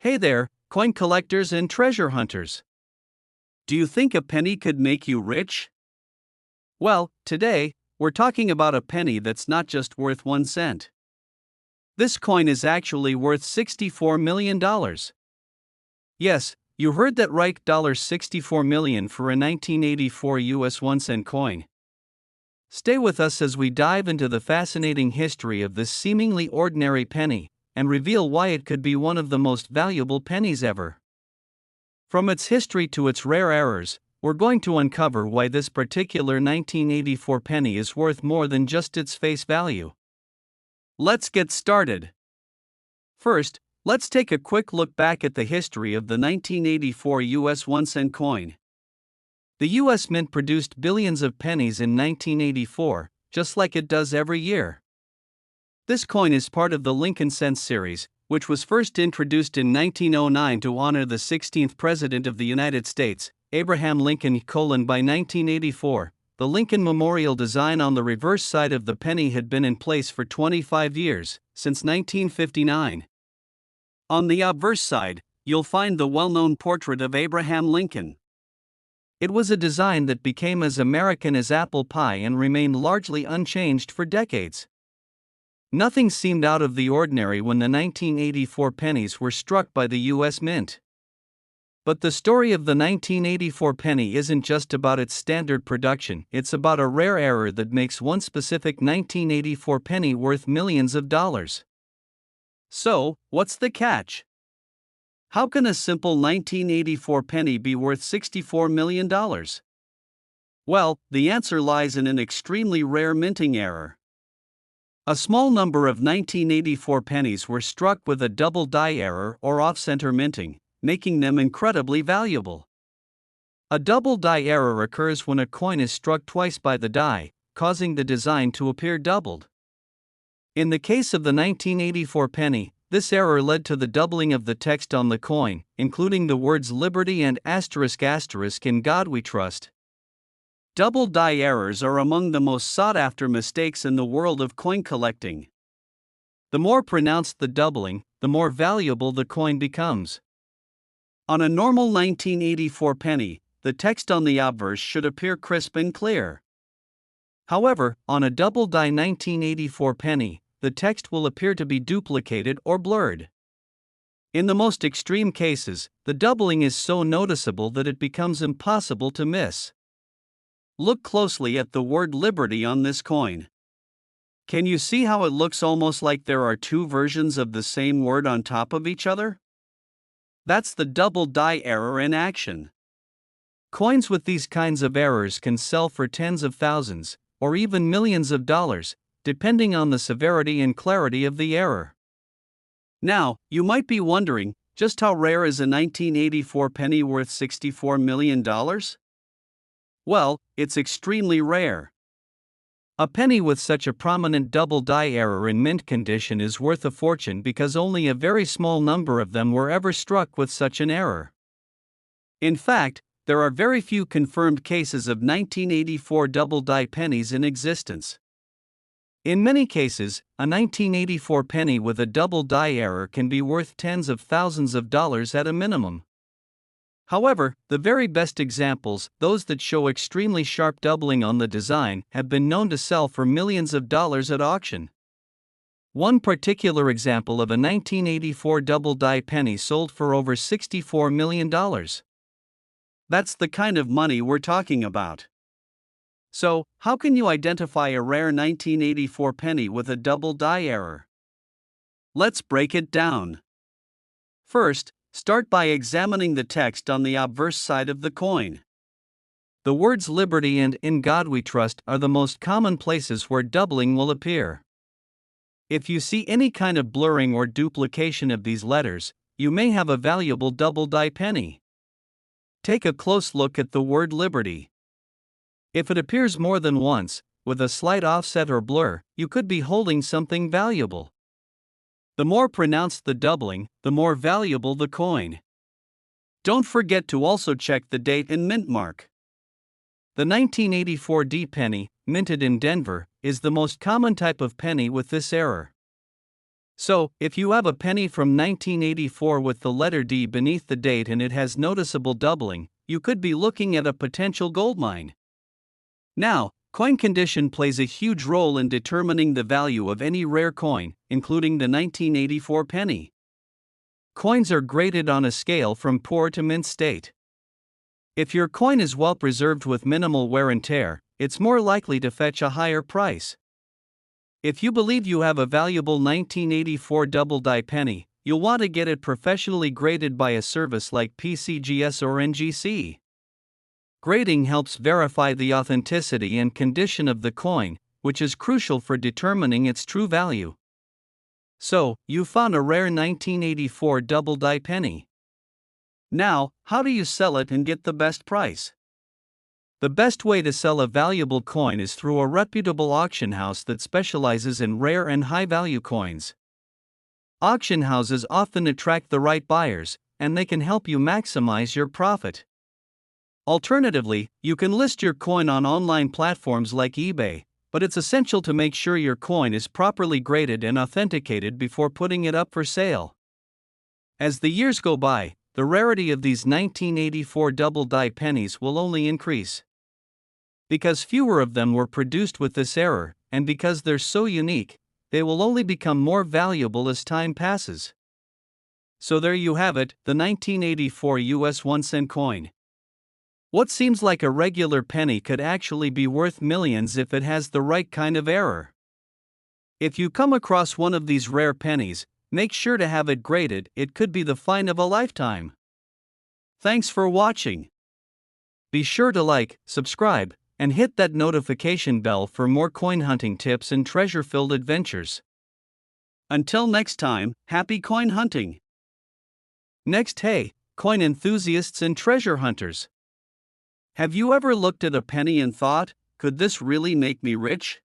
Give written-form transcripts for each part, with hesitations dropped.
Hey there, coin collectors and treasure hunters. Do you think a penny could make you rich? Well, today, we're talking about a penny that's not just worth 1 cent. This coin is actually worth $64 million. Yes, you heard that right, $64 million for a 1984 US 1 cent coin. Stay with us as we dive into the fascinating history of this seemingly ordinary penny and reveal why it could be one of the most valuable pennies ever. From its history to its rare errors, we're going to uncover why this particular 1984 penny is worth more than just its face value. Let's get started. First, let's take a quick look back at the history of the 1984 US 1 cent coin. The US Mint produced billions of pennies in 1984, just like it does every year. This coin is part of the Lincoln Cents series, which was first introduced in 1909 to honor the 16th President of the United States, Abraham Lincoln. By 1984, the Lincoln Memorial design on the reverse side of the penny had been in place for 25 years, since 1959. On the obverse side, you'll find the well-known portrait of Abraham Lincoln. It was a design that became as American as apple pie and remained largely unchanged for decades. Nothing seemed out of the ordinary when the 1984 pennies were struck by the US Mint. But the story of the 1984 penny isn't just about its standard production, it's about a rare error that makes one specific 1984 penny worth millions of dollars. So, what's the catch? How can a simple 1984 penny be worth $64 million? Well, the answer lies in an extremely rare minting error. A small number of 1984 pennies were struck with a double die error or off-center minting, making them incredibly valuable. A double die error occurs when a coin is struck twice by the die, causing the design to appear doubled. In the case of the 1984 penny, this error led to the doubling of the text on the coin, including the words Liberty and *** in God We Trust. Double die errors are among the most sought-after mistakes in the world of coin collecting. The more pronounced the doubling, the more valuable the coin becomes. On a normal 1984 penny, the text on the obverse should appear crisp and clear. However, on a double die 1984 penny, the text will appear to be duplicated or blurred. In the most extreme cases, the doubling is so noticeable that it becomes impossible to miss. Look closely at the word Liberty on this coin. Can you see how it looks almost like there are two versions of the same word on top of each other? That's the double die error in action. Coins with these kinds of errors can sell for tens of thousands, or even millions of dollars, depending on the severity and clarity of the error. Now, you might be wondering, just how rare is a 1984 penny worth $64 million? Well, it's extremely rare. A penny with such a prominent double die error in mint condition is worth a fortune because only a very small number of them were ever struck with such an error. In fact, there are very few confirmed cases of 1984 double die pennies in existence. In many cases, a 1984 penny with a double die error can be worth tens of thousands of dollars at a minimum. However, the very best examples, those that show extremely sharp doubling on the design, have been known to sell for millions of dollars at auction. One particular example of a 1984 double die penny sold for over $64 million. That's the kind of money we're talking about. So, how can you identify a rare 1984 penny with a double die error? Let's break it down. First, start by examining the text on the obverse side of the coin. The words Liberty and In God We Trust are the most common places where doubling will appear. If you see any kind of blurring or duplication of these letters, you may have a valuable double die penny. Take a close look at the word Liberty. If it appears more than once, with a slight offset or blur, you could be holding something valuable. The more pronounced the doubling, the more valuable the coin. Don't forget to also check the date and mint mark. The 1984 D penny, minted in Denver, is the most common type of penny with this error. So, if you have a penny from 1984 with the letter D beneath the date and it has noticeable doubling, you could be looking at a potential gold mine. Now, coin condition plays a huge role in determining the value of any rare coin, including the 1984 penny. Coins are graded on a scale from poor to mint state. If your coin is well preserved with minimal wear and tear, it's more likely to fetch a higher price. If you believe you have a valuable 1984 double die penny, you'll want to get it professionally graded by a service like PCGS or NGC. Grading helps verify the authenticity and condition of the coin, which is crucial for determining its true value. So, you found a rare 1984 double die penny. Now, how do you sell it and get the best price? The best way to sell a valuable coin is through a reputable auction house that specializes in rare and high-value coins. Auction houses often attract the right buyers, and they can help you maximize your profit. Alternatively, you can list your coin on online platforms like eBay, but it's essential to make sure your coin is properly graded and authenticated before putting it up for sale. As the years go by, the rarity of these 1984 double die pennies will only increase. Because fewer of them were produced with this error, and because they're so unique, they will only become more valuable as time passes. So there you have it, the 1984 US 1-cent coin. What seems like a regular penny could actually be worth millions if it has the right kind of error. If you come across one of these rare pennies, make sure to have it graded, it could be the find of a lifetime. Thanks for watching. Be sure to like, subscribe, and hit that notification bell for more coin hunting tips and treasure-filled adventures. Until next time, happy coin hunting! Next, hey, coin enthusiasts and treasure hunters. Have you ever looked at a penny and thought, could this really make me rich?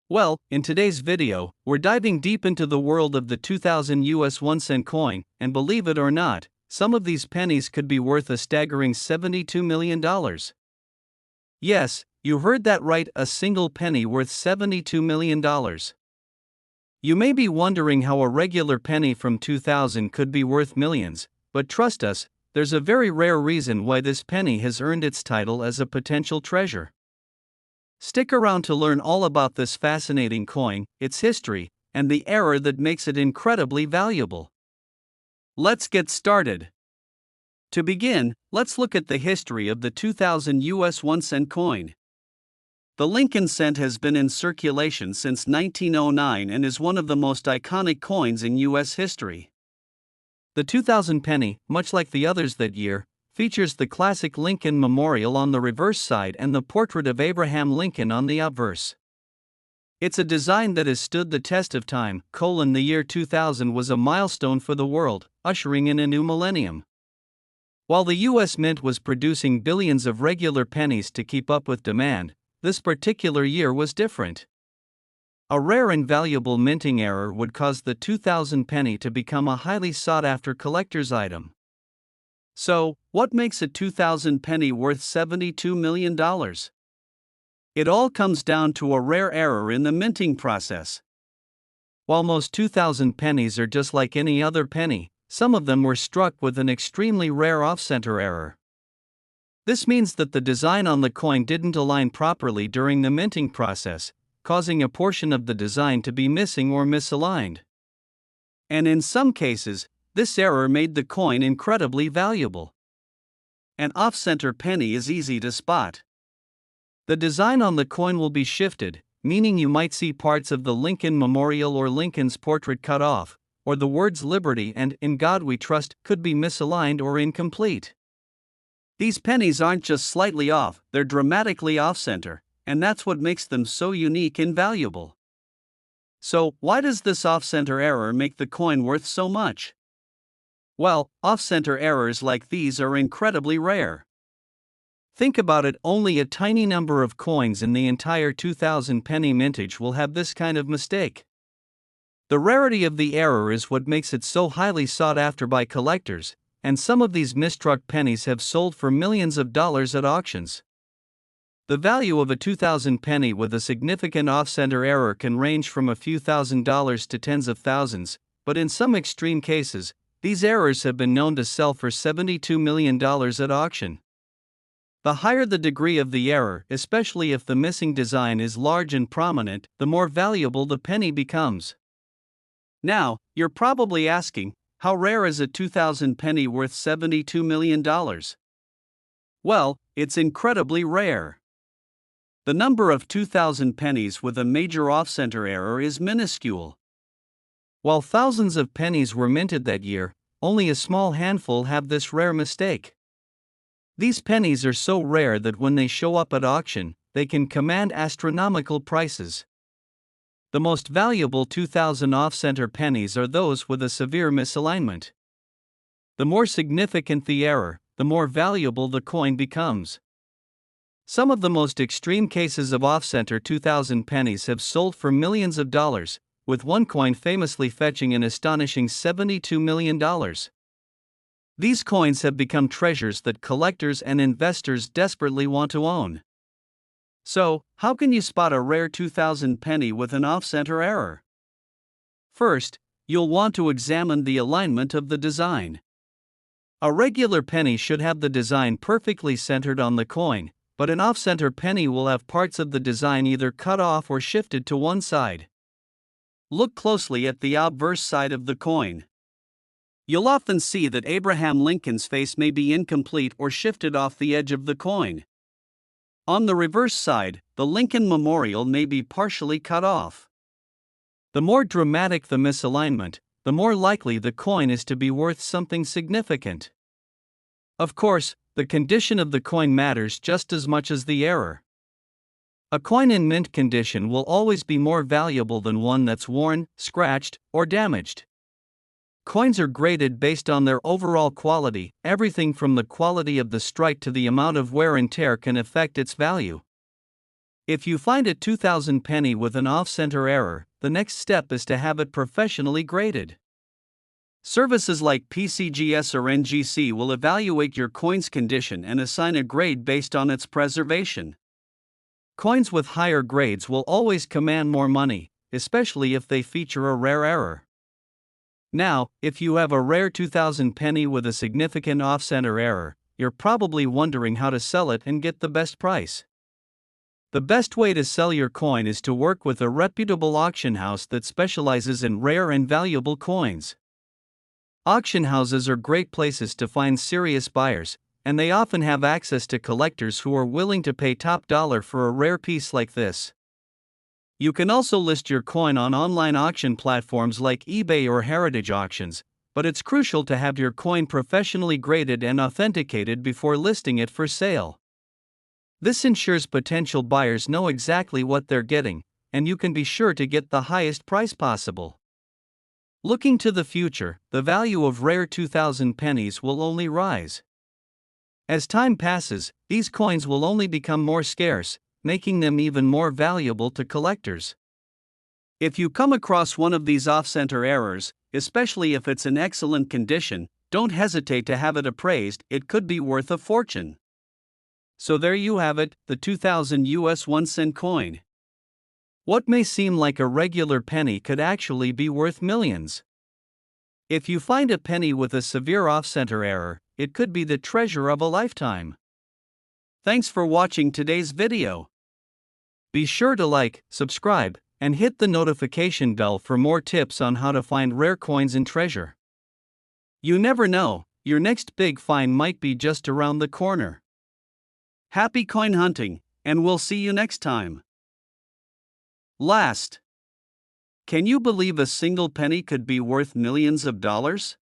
Well, in today's video, we're diving deep into the world of the 2000 US 1-cent coin, and believe it or not, some of these pennies could be worth a staggering $72 million. Yes, you heard that right, a single penny worth $72 million. You may be wondering how a regular penny from 2000 could be worth millions, but trust us, there's a very rare reason why this penny has earned its title as a potential treasure. Stick around to learn all about this fascinating coin, its history, and the error that makes it incredibly valuable. Let's get started. To begin, let's look at the history of the 2000 US 1-cent coin. The Lincoln cent has been in circulation since 1909 and is one of the most iconic coins in US history. The 2000 penny, much like the others that year, features the classic Lincoln memorial on the reverse side and the portrait of Abraham Lincoln on the obverse. It's a design that has stood the test of time. The year 2000 was a milestone for the world, ushering in a new millennium. While the US Mint was producing billions of regular pennies to keep up with demand, this particular year was different. A rare and valuable minting error would cause the 2000 penny to become a highly sought-after collector's item. So, what makes a 2000 penny worth $72 million? It all comes down to a rare error in the minting process. While most 2000 pennies are just like any other penny, some of them were struck with an extremely rare off-center error. This means that the design on the coin didn't align properly during the minting process, causing a portion of the design to be missing or misaligned. And in some cases, this error made the coin incredibly valuable. An off-center penny is easy to spot. The design on the coin will be shifted, meaning you might see parts of the Lincoln Memorial or Lincoln's portrait cut off, or the words Liberty and In God We Trust could be misaligned or incomplete. These pennies aren't just slightly off, they're dramatically off-center, and that's what makes them so unique and valuable. So, why does this off-center error make the coin worth so much? Well, off-center errors like these are incredibly rare. Think about it, only a tiny number of coins in the entire 2000 penny mintage will have this kind of mistake. The rarity of the error is what makes it so highly sought after by collectors, and some of these misstruck pennies have sold for millions of dollars at auctions. The value of a 2000 penny with a significant off-center error can range from a few $1,000s to tens of thousands, but in some extreme cases, these errors have been known to sell for $72 million at auction. The higher the degree of the error, especially if the missing design is large and prominent, the more valuable the penny becomes. Now, you're probably asking, how rare is a 2000 penny worth $72 million? Well, it's incredibly rare. The number of 2000 pennies with a major off-center error is minuscule. While thousands of pennies were minted that year, only a small handful have this rare mistake. These pennies are so rare that when they show up at auction, they can command astronomical prices. The most valuable 2000 off-center pennies are those with a severe misalignment. The more significant the error, the more valuable the coin becomes. Some of the most extreme cases of off-center 2000 pennies have sold for millions of dollars, with one coin famously fetching an astonishing $72 million. These coins have become treasures that collectors and investors desperately want to own. So, how can you spot a rare 2000 penny with an off-center error? First, you'll want to examine the alignment of the design. A regular penny should have the design perfectly centered on the coin, but an off-center penny will have parts of the design either cut off or shifted to one side. Look closely at the obverse side of the coin. You'll often see that Abraham Lincoln's face may be incomplete or shifted off the edge of the coin. On the reverse side, the Lincoln Memorial may be partially cut off. The more dramatic the misalignment, the more likely the coin is to be worth something significant. Of course, the condition of the coin matters just as much as the error. A coin in mint condition will always be more valuable than one that's worn, scratched, or damaged. Coins are graded based on their overall quality. Everything from the quality of the strike to the amount of wear and tear can affect its value. If you find a 2000 penny with an off-center error, the next step is to have it professionally graded. Services like PCGS or NGC will evaluate your coin's condition and assign a grade based on its preservation. Coins with higher grades will always command more money, especially if they feature a rare error. Now, if you have a rare 2000 penny with a significant off-center error, you're probably wondering how to sell it and get the best price. The best way to sell your coin is to work with a reputable auction house that specializes in rare and valuable coins. Auction houses are great places to find serious buyers, and they often have access to collectors who are willing to pay top dollar for a rare piece like this. You can also list your coin on online auction platforms like eBay or Heritage Auctions, but it's crucial to have your coin professionally graded and authenticated before listing it for sale. This ensures potential buyers know exactly what they're getting, and you can be sure to get the highest price possible. Looking to the future, the value of rare 2000 pennies will only rise. As time passes, these coins will only become more scarce, making them even more valuable to collectors. If you come across one of these off-center errors, especially if it's in excellent condition, don't hesitate to have it appraised. It could be worth a fortune. So there you have it, the 2000 US 1-cent coin. What may seem like a regular penny could actually be worth millions. If you find a penny with a severe off-center error, it could be the treasure of a lifetime. Thanks for watching today's video. Be sure to like, subscribe, and hit the notification bell for more tips on how to find rare coins and treasure. You never know, your next big find might be just around the corner. Happy coin hunting, and we'll see you next time. Last. Can you believe a single penny could be worth millions of dollars?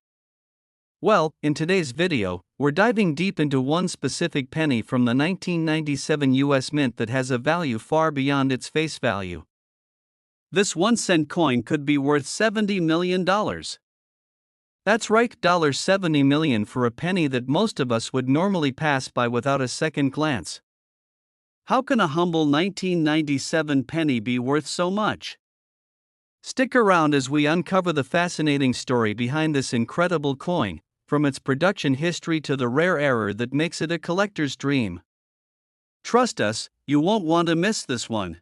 Well, in today's video, we're diving deep into one specific penny from the 1997 US Mint that has a value far beyond its face value. This 1-cent coin could be worth $70 million. That's right, $70 million for a penny that most of us would normally pass by without a second glance. How can a humble 1997 penny be worth so much? Stick around as we uncover the fascinating story behind this incredible coin, from its production history to the rare error that makes it a collector's dream. Trust us, You won't want to miss this one.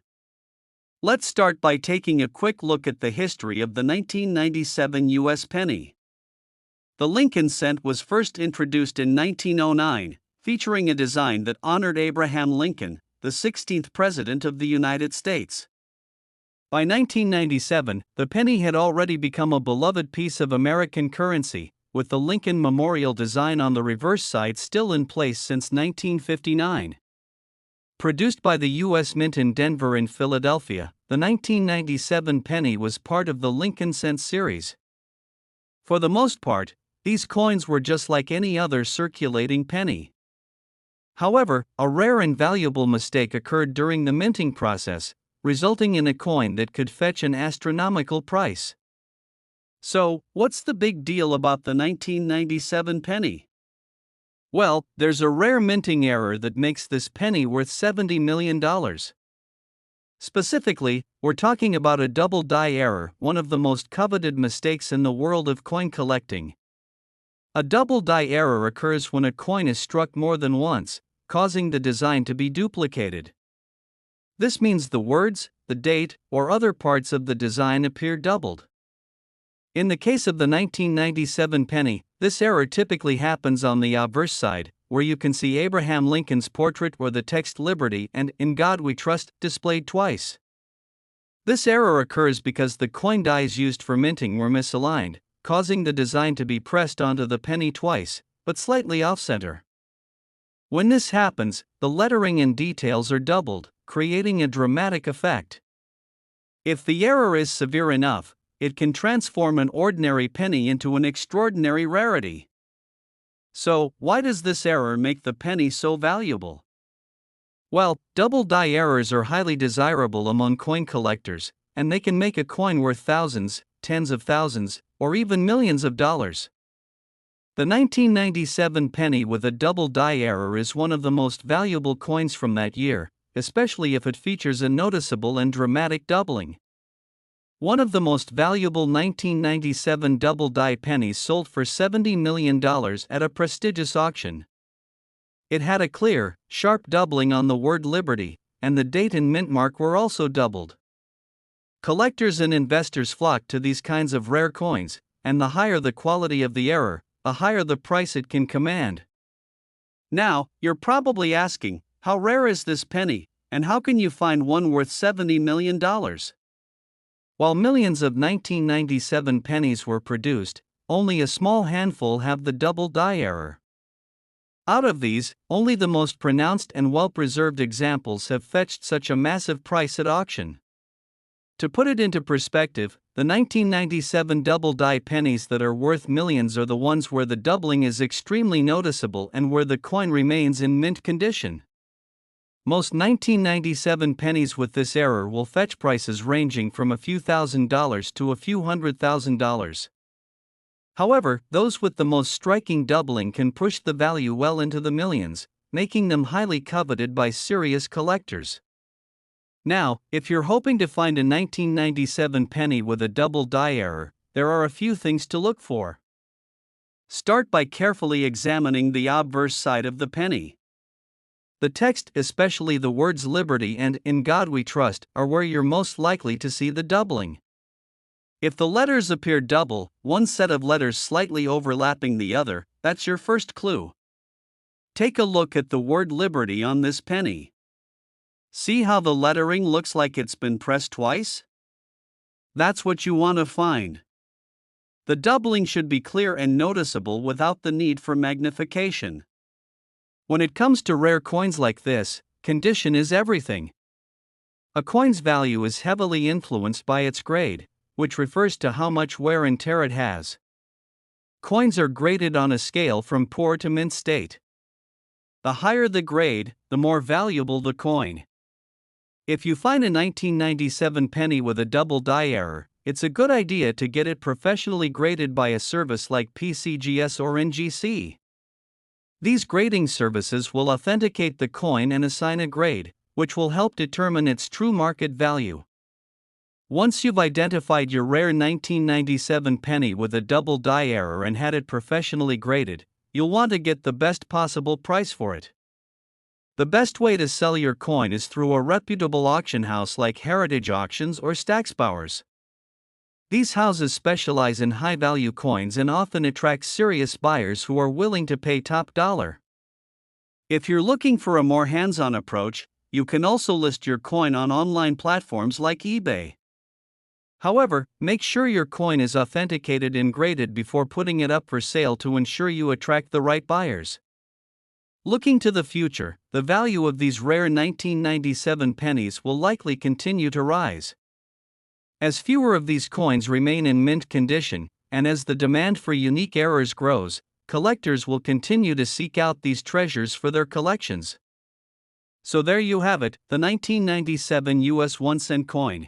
Let's start by taking a quick look at the history of the 1997 US penny. The Lincoln cent was first introduced in 1909, featuring a design that honored Abraham Lincoln, the 16th President of the United States. By 1997, the penny had already become a beloved piece of American currency, with the Lincoln Memorial design on the reverse side still in place since 1959. Produced by the U.S. Mint in Denver and Philadelphia, the 1997 penny was part of the Lincoln Cent series. For the most part, these coins were just like any other circulating penny. However, a rare and valuable mistake occurred during the minting process, resulting in a coin that could fetch an astronomical price. So, what's the big deal about the 1997 penny? Well, there's a rare minting error that makes this penny worth $70 million. Specifically, we're talking about a double die error, one of the most coveted mistakes in the world of coin collecting. A double die error occurs when a coin is struck more than once, causing the design to be duplicated. This means the words, the date, or other parts of the design appear doubled. In the case of the 1997 penny, this error typically happens on the obverse side, where you can see Abraham Lincoln's portrait or the text "Liberty" and "In God We Trust" displayed twice. This error occurs because the coin dies used for minting were misaligned, causing the design to be pressed onto the penny twice, but slightly off-center. When this happens, the lettering and details are doubled, creating a dramatic effect. If the error is severe enough, it can transform an ordinary penny into an extraordinary rarity. So, why does this error make the penny so valuable? Well, double die errors are highly desirable among coin collectors, and they can make a coin worth thousands, tens of thousands, or even millions of dollars. The 1997 penny with a double die error is one of the most valuable coins from that year, especially if it features a noticeable and dramatic doubling. One of the most valuable 1997 double die pennies sold for $70 million at a prestigious auction. It had a clear, sharp doubling on the word Liberty, and the date and mint mark were also doubled. Collectors and investors flock to these kinds of rare coins, and the higher the quality of the error, the higher the price it can command. Now, you're probably asking, how rare is this penny, and how can you find one worth $70 million? While millions of 1997 pennies were produced, only a small handful have the double die error. Out of these, only the most pronounced and well-preserved examples have fetched such a massive price at auction. To put it into perspective, the 1997 double die pennies that are worth millions are the ones where the doubling is extremely noticeable and where the coin remains in mint condition. Most 1997 pennies with this error will fetch prices ranging from a few $1,000s to a few $100,000. However, those with the most striking doubling can push the value well into the millions, making them highly coveted by serious collectors. Now, if you're hoping to find a 1997 penny with a double die error, there are a few things to look for. Start by carefully examining the obverse side of the penny. The text, especially the words Liberty and In God We Trust, are where you're most likely to see the doubling. If the letters appear double, one set of letters slightly overlapping the other, that's your first clue. Take a look at the word Liberty on this penny. See how the lettering looks like it's been pressed twice? That's what you want to find. The doubling should be clear and noticeable without the need for magnification. When it comes to rare coins like this, condition is everything. A coin's value is heavily influenced by its grade, which refers to how much wear and tear it has. Coins are graded on a scale from poor to mint state. The higher the grade, the more valuable the coin. If you find a 1997 penny with a double die error, it's a good idea to get it professionally graded by a service like PCGS or NGC. These grading services will authenticate the coin and assign a grade, which will help determine its true market value. Once you've identified your rare 1997 penny with a double die error and had it professionally graded, you'll want to get the best possible price for it. The best way to sell your coin is through a reputable auction house like Heritage Auctions or Stacksbowers. These houses specialize in high-value coins and often attract serious buyers who are willing to pay top dollar. If you're looking for a more hands-on approach, you can also list your coin on online platforms like eBay. However, make sure your coin is authenticated and graded before putting it up for sale to ensure you attract the right buyers. Looking to the future, the value of these rare 1997 pennies will likely continue to rise. As fewer of these coins remain in mint condition, and as the demand for unique errors grows, collectors will continue to seek out these treasures for their collections. So there you have it, the 1997 US 1-cent coin.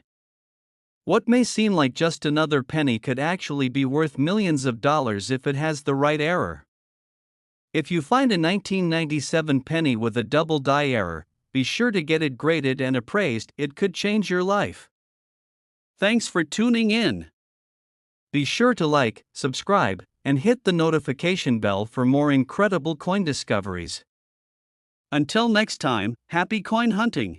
What may seem like just another penny could actually be worth millions of dollars if it has the right error. If you find a 1997 penny with a double die error, be sure to get it graded and appraised. It could change your life. Thanks for tuning in. Be sure to like, subscribe, and hit the notification bell for more incredible coin discoveries. Until next time, happy coin hunting!